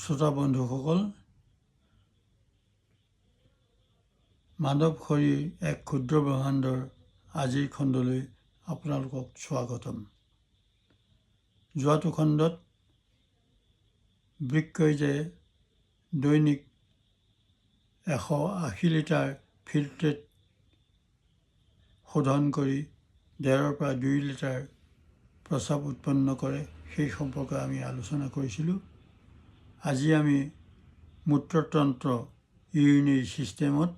শ্ৰোতা বন্ধুসকল, মানৱ শৰীৰ এক ক্ষুদ্ৰ ব্ৰহ্মাণ্ডৰ আজিৰ খণ্ডলৈ আপোনালোকক স্বাগতম। যোৱাটো খণ্ডত বৃক্কই যে দৈনিক 180 লিটাৰ ফিল্ট্ৰেট শোধন কৰি 1.5 পৰা 2 লিটাৰ প্ৰস্ৰাৱ উৎপন্ন কৰে সেই সম্পৰ্কে আমি আলোচনা কৰিছিলোঁ। আজি আমি মূত্ৰতন্ত্ৰ ইউৰিনেৰী ছিষ্টেমত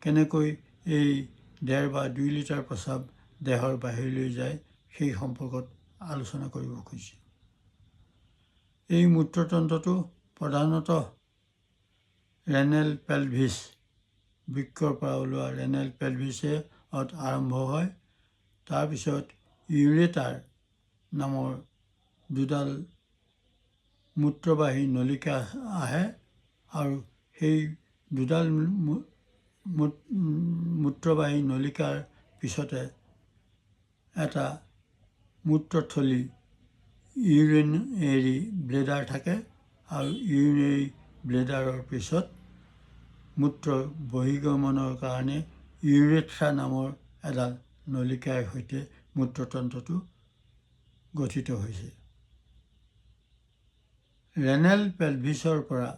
কেনেকৈ এই 1.5 বা 2 লিটাৰ প্ৰস্ৰাৱ দেহৰ বাহিৰলৈ যায় সেই সম্পৰ্কত আলোচনা কৰিব খুজিছোঁ। এই মূত্ৰতন্ত্ৰটো প্ৰধানতঃ ৰেনেল পেলভিছ, বৃক্কৰ পৰা ওলোৱা ৰেনেল পেলভিছত আৰম্ভ হয়। তাৰপিছত ইউৰেটাৰ নামৰ দুডাল মূত্ৰবাহী নলিকা আহে আৰু সেই দুডাল মূত্ৰবাহী নলিকাৰ পিছতে এটা মূত্ৰথলী ইউৰিনেৰী ব্লেডাৰ থাকে আৰু ইউৰিনেৰী ব্লেডাৰৰ পিছত মূত্ৰ বহিৰ্গমনৰ কাৰণে ইউৰেথ্ৰা নামৰ এডাল নলিকাৰ সৈতে মূত্ৰতন্ত্ৰটো গঠিত হৈছে। ৰেনেল পেলভিছৰ পৰা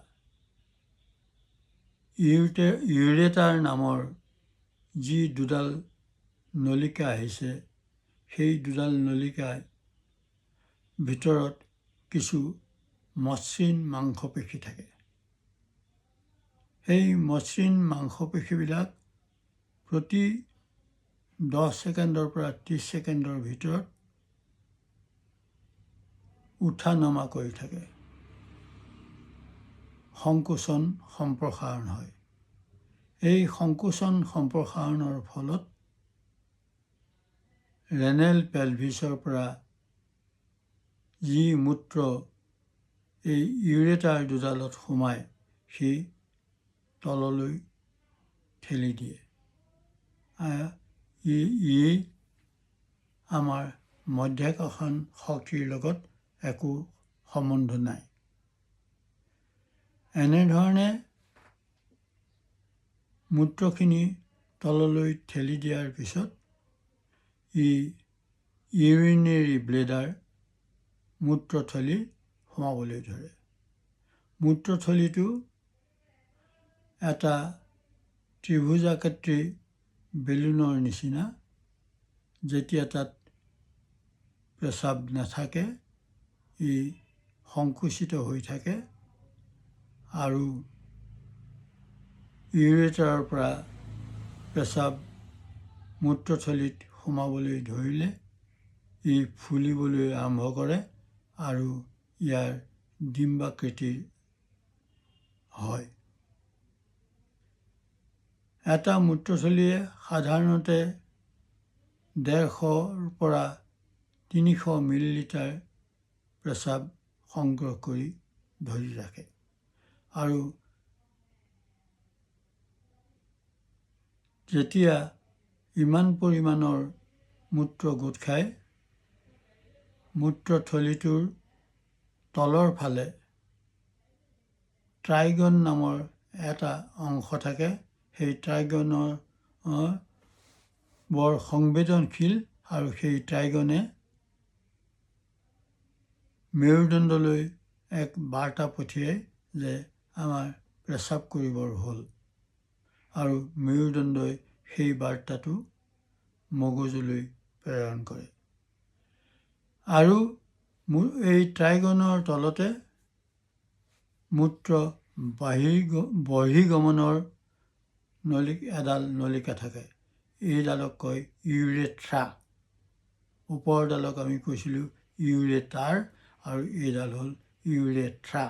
ইউৰেটাৰ নামৰ যি দুডাল নলিকা আহিছে, সেই দুডাল নলিকাৰ ভিতৰত কিছু মসৃণ মাংসপেশী থাকে। সেই মসৃণ মাংসপেশীবিলাক প্ৰতি 10 ছেকেণ্ডৰ পৰা 30 ছেকেণ্ডৰ ভিতৰত উঠা নমা কৰি থাকে। সংকোচন সম্প্ৰসাৰণ হয়। এই সংকোচন সম্প্ৰসাৰণৰ ফলত ৰেনেল পেলভিছৰ পৰা যি মূত্ৰ এই ইউৰেটাৰ দুডালত সোমাই সি তললৈ ঠেলি দিয়ে। ই আমাৰ মধ্যাকৰ্ষণ শক্তিৰ লগত একো সম্বন্ধ নাই। এনেধৰণে মূত্ৰখিনি তললৈ ঠেলি দিয়াৰ পিছত ই ইউৰিনেৰী ব্লেডাৰ মূত্ৰথলী সোমাবলৈ ধৰে। মূত্ৰথলীটো এটা ত্ৰিভুজাকৃতি বেলুনৰ নিচিনা। যেতিয়া তাত প্ৰস্ৰাৱ নাথাকে ই সংকুচিত হৈ থাকে আৰু ইউৰেটাৰৰ পৰা প্ৰস্ৰাৱ মূত্ৰথলীত সোমাবলৈ ধৰিলে ই ফুলিবলৈ আৰম্ভ কৰে আৰু ইয়াৰ ডিম্বাকৃতিৰ হয়। এটা মূত্ৰথলীয়ে সাধাৰণতে 150 পৰা 300 মিলিলিটাৰ প্ৰস্ৰাৱ সংগ্ৰহ কৰি ধৰি ৰাখে আৰু যেতিয়া ইমান পৰিমাণৰ মূত্ৰ গোট খায়, মূত্ৰথলীটোৰ তলৰ ফালে ট্ৰাইগন নামৰ এটা অংশ থাকে। সেই ট্ৰাইগনৰ বৰ সংবেদনশীল আৰু সেই ট্ৰাইগনে মেৰুদণ্ডলৈ এক বাৰ্তা পঠিয়ায় যে আমাৰ প্ৰস্ৰাৱ কৰিবৰ হ'ল আৰু মেৰুদণ্ডই সেই বাৰ্তাটো মগজুলৈ প্ৰেৰণ কৰে আৰু এই ট্ৰাইগনৰ তলতে মূত্ৰ বহিৰ্গমনৰ এডাল নলিকা থাকে। এইডালক কয় ইউৰেথ্ৰা। ওপৰডালক আমি কৈছিলোঁ ইউৰেটাৰ আৰু এইডাল হ'ল ইউৰেথ্ৰা।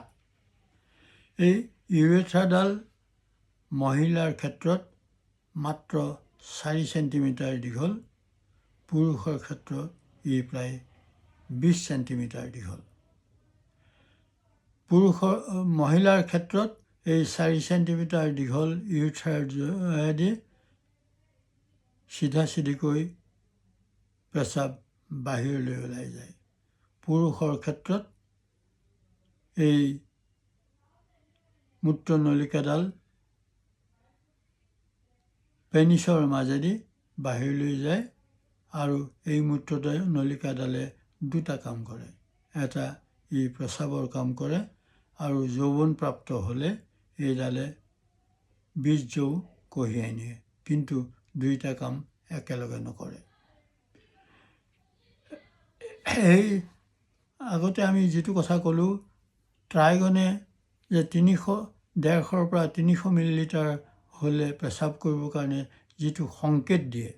এই ইউৰেথ্ৰাডাল মহিলাৰ ক্ষেত্ৰত মাত্ৰ 4 চেণ্টিমিটাৰ দীঘল, পুৰুষৰ ক্ষেত্ৰত ই প্ৰায় 20 চেণ্টিমিটাৰ দীঘল। মহিলাৰ ক্ষেত্ৰত এই 4 চেণ্টিমিটাৰ দীঘল ইউৰেথ্ৰাৰেদি চিধাচিধিকৈ প্ৰস্ৰাৱ বাহিৰলৈ ওলাই যায়। পুৰুষৰ ক্ষেত্ৰত এই মূত্ৰনলিকাডাল পেনিছৰ মাজেদি বাহিৰলৈ যায় আৰু এই মূত্ৰনলিকাডালে দুটা কাম কৰে। এটা ই প্ৰস্ৰাৱৰ কাম কৰে আৰু যৌৱনপ্ৰাপ্ত হ'লে এইডালে বীৰ্যও কঢ়িয়াই নিয়ে, কিন্তু দুইটা কাম একেলগে নকৰে। এই আগতে আমি যিটো কথা ক'লোঁ, ট্ৰাইগনে যে 150ৰ পৰা 300 মিলিলিটাৰ হ'লে পেচাব কৰিবৰ কাৰণে যিটো সংকেত দিয়ে,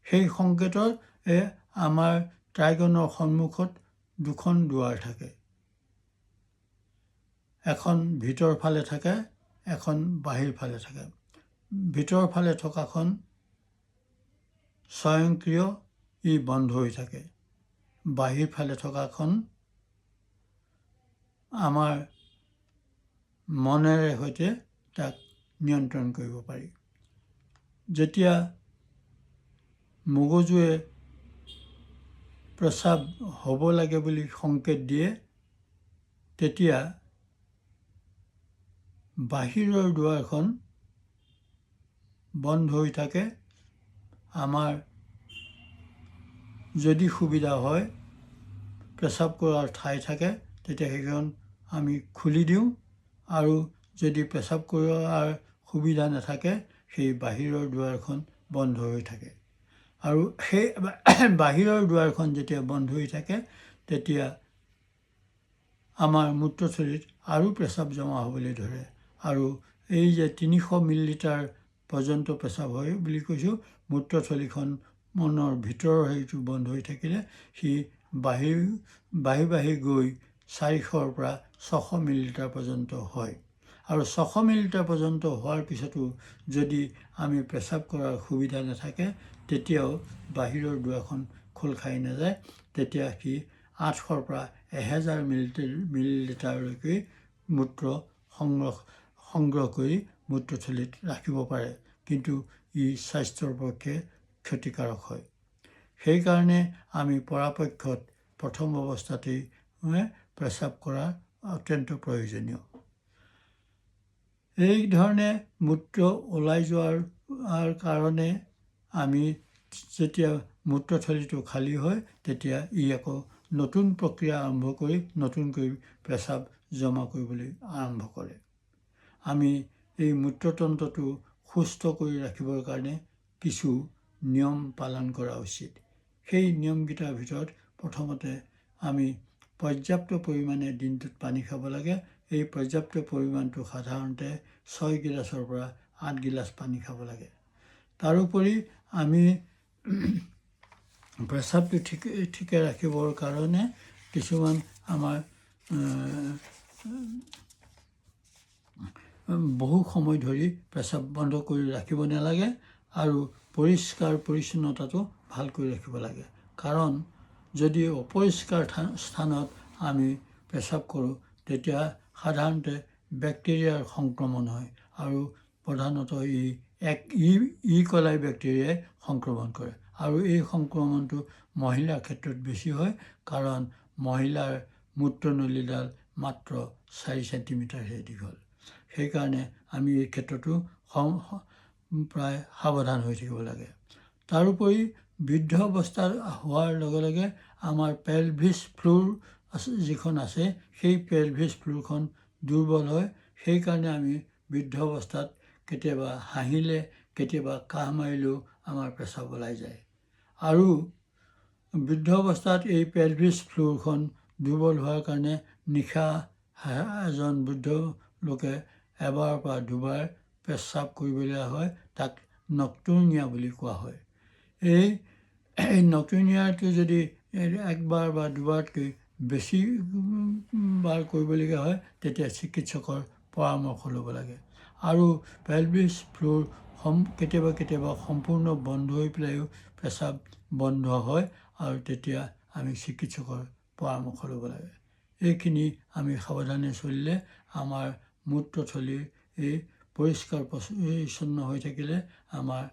সেই সংকেতৰ আমাৰ ট্ৰাইগনৰ সন্মুখত দুখন দুৱাৰ থাকে। এখন ভিতৰ ফালে থাকে, এখন বাহিৰ ফালে থাকে। ভিতৰ ফালে থকাখন স্বয়ংক্ৰিয়, ই বন্ধ হৈ থাকে। বাহিৰ ফালে থকাখন আমাৰ মনেৰে সৈতে তাক নিয়ন্ত্ৰণ কৰিব পাৰি। যেতিয়া মগজুৱে প্ৰস্ৰাৱ হ'ব লাগে বুলি সংকেত দিয়ে, তেতিয়া বাহিৰৰ দুৱাৰখন বন্ধ হৈ থাকে। আমাৰ যদি সুবিধা হয়, প্ৰস্ৰাৱ কৰাৰ ঠাই থাকে, তেতিয়া সেইখন আমি খুলি দিওঁ, আৰু যদি প্ৰস্ৰাৱ কৰাৰ সুবিধা নাথাকে, সেই বাহিৰৰ দুৱাৰখন বন্ধ হৈ থাকে। আৰু সেই বাহিৰৰ দুৱাৰখন যেতিয়া বন্ধ হৈ থাকে, তেতিয়া আমাৰ মূত্ৰথলীত আৰু প্ৰস্ৰাৱ জমা হ'বলৈ ধৰে। আৰু এই যে 300 মিলিলিটাৰ পৰ্যন্ত প্ৰস্ৰাৱ হয় বুলি কৈছোঁ, মূত্ৰথলীখন মনৰ ভিতৰৰ হেৰিটো বন্ধ হৈ থাকিলে সি বাঢ়ি গৈ 400ৰ পৰা 600 মিলিলিটাৰ পৰ্যন্ত হয়। আৰু 600 মিলিলিটাৰ পৰ্যন্ত হোৱাৰ পিছতো যদি আমি প্ৰস্ৰাৱ কৰাৰ সুবিধা নাথাকে, তেতিয়াও বাহিৰৰ দুৱাৰখন খোল খাই নাযায়। তেতিয়া সি 800ৰ পৰা 1000 মিলিলিটাৰলৈকে মূত্ৰ সংগ্ৰহ কৰি মূত্ৰথলীত ৰাখিব পাৰে, কিন্তু ই স্বাস্থ্যৰ পক্ষে ক্ষতিকাৰক হয়। সেইকাৰণে আমি পৰাপক্ষত প্ৰথম অৱস্থাতেই প্ৰস্ৰাৱ কৰা অত্যন্ত প্ৰয়োজনীয়। এই ধৰণে মূত্ৰ ওলাই যোৱাৰ কাৰণে আমি যেতিয়া মূত্ৰথলীটো খালী হয়, তেতিয়া ই আকৌ নতুন প্ৰক্ৰিয়া আৰম্ভ কৰি নতুনকৈ প্ৰস্ৰাৱ জমা কৰিবলৈ আৰম্ভ কৰে। আমি এই মূত্ৰতন্ত্ৰটো সুস্থ কৰি ৰাখিবৰ কাৰণে কিছু নিয়ম পালন কৰা উচিত। সেই নিয়মকেইটাৰ ভিতৰত প্ৰথমতে আমি পৰ্যাপ্ত পৰিমাণে দিনটোত পানী খাব লাগে। এই পৰ্যাপ্ত পৰিমাণটো সাধাৰণতে 6 গিলাচৰ পৰা 8 গিলাচ পানী খাব লাগে। তাৰোপৰি আমি প্ৰস্ৰাৱটো ঠিকে ৰাখিবৰ কাৰণে কিছুমান আমাৰ বহু সময় ধৰি প্ৰস্ৰাৱ বন্ধ কৰি ৰাখিব নালাগে, আৰু পৰিষ্কাৰ পৰিচ্ছন্নতাটো ভালকৈ ৰাখিব লাগে। কাৰণ যদি অপৰিষ্কাৰ স্থানত আমি প্ৰস্ৰাৱ কৰোঁ, তেতিয়া সাধাৰণতে বেক্টেৰিয়াৰ সংক্ৰমণ হয়, আৰু প্ৰধানতঃ ই কলাই বেক্টেৰিয়াই সংক্ৰমণ কৰে। আৰু এই সংক্ৰমণটো মহিলাৰ ক্ষেত্ৰত বেছি হয়, কাৰণ মহিলাৰ মূত্ৰনলীডাল মাত্ৰ 4 চেণ্টিমিটাৰহে দীঘল। সেইকাৰণে আমি এই ক্ষেত্ৰতো প্ৰায় সাৱধান হৈ থাকিব লাগে। তাৰোপৰি বৃদ্ধ অৱস্থাত হোৱাৰ লগে লগে আমাৰ পেলভিছ ফ্ল'ৰ যিখন আছে, সেই পেলভিছ ফ্ল'ৰখন দুৰ্বল হয়। সেইকাৰণে আমি বৃদ্ধ অৱস্থাত কেতিয়াবা হাঁহিলে, কেতিয়াবা কাহ মাৰিলেও আমাৰ প্ৰস্ৰাৱ ওলাই যায়। আৰু বৃদ্ধ অৱস্থাত এই পেলভিছ ফ্ল'ৰখন দুৰ্বল হোৱাৰ কাৰণে নিশা এজন বৃদ্ধ লোকে এবাৰৰ পৰা দুবাৰ প্ৰস্ৰাৱ কৰিবলগীয়া হয়। তাক নক্টুৰ্নিয়া বুলি কোৱা হয়। এই নক্টুৰ্নিয়াটো যদি একবাৰ বা দুবাৰতকৈ বেছি বাৰ কৰিবলগীয়া হয়, তেতিয়া চিকিৎসকৰ পৰামৰ্শ ল'ব লাগে। আৰু পেলভিছ ফ্ল'ৰ কেতিয়াবা সম্পূৰ্ণ বন্ধ হৈ পেলাইও প্ৰস্ৰাৱ বন্ধ হয়, আৰু তেতিয়া আমি চিকিৎসকৰ পৰামৰ্শ ল'ব লাগে। এইখিনি আমি সাৱধানে চলিলে আমাৰ মূত্ৰথলীৰ এই পৰিষ্কাৰ পৰিচ্ছন্ন হৈ থাকিলে আমাৰ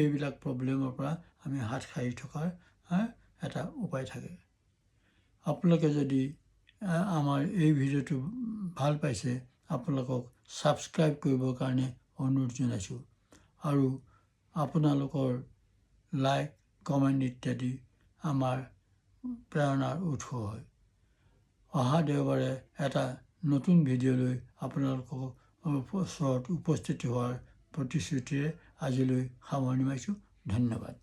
এইবিলাক প্ৰব্লেমৰ পৰা আমি হাত সাৰি থকাৰ এটা উপায় থাকে। আপোনালোকে যদি আমাৰ এই ভিডিঅ'টো ভাল পাইছে আপোনালোকক ছাবস্ক্ৰাইব কৰিবৰ কাৰণে অনুৰোধ জনাইছোঁ। আৰু আপোনালোকৰ লাইক কমেণ্ট ইত্যাদি আমাৰ প্ৰেৰণাৰ উৎস হয়। অহা দেওবাৰে এটা নতুন ভিডিঅ' লৈ আপোনালোকৰ ওচৰত উপস্থিত হোৱাৰ প্ৰতিশ্ৰুতিৰে আজিলৈ সামৰণি মাৰিছোঁ। ধন্যবাদ।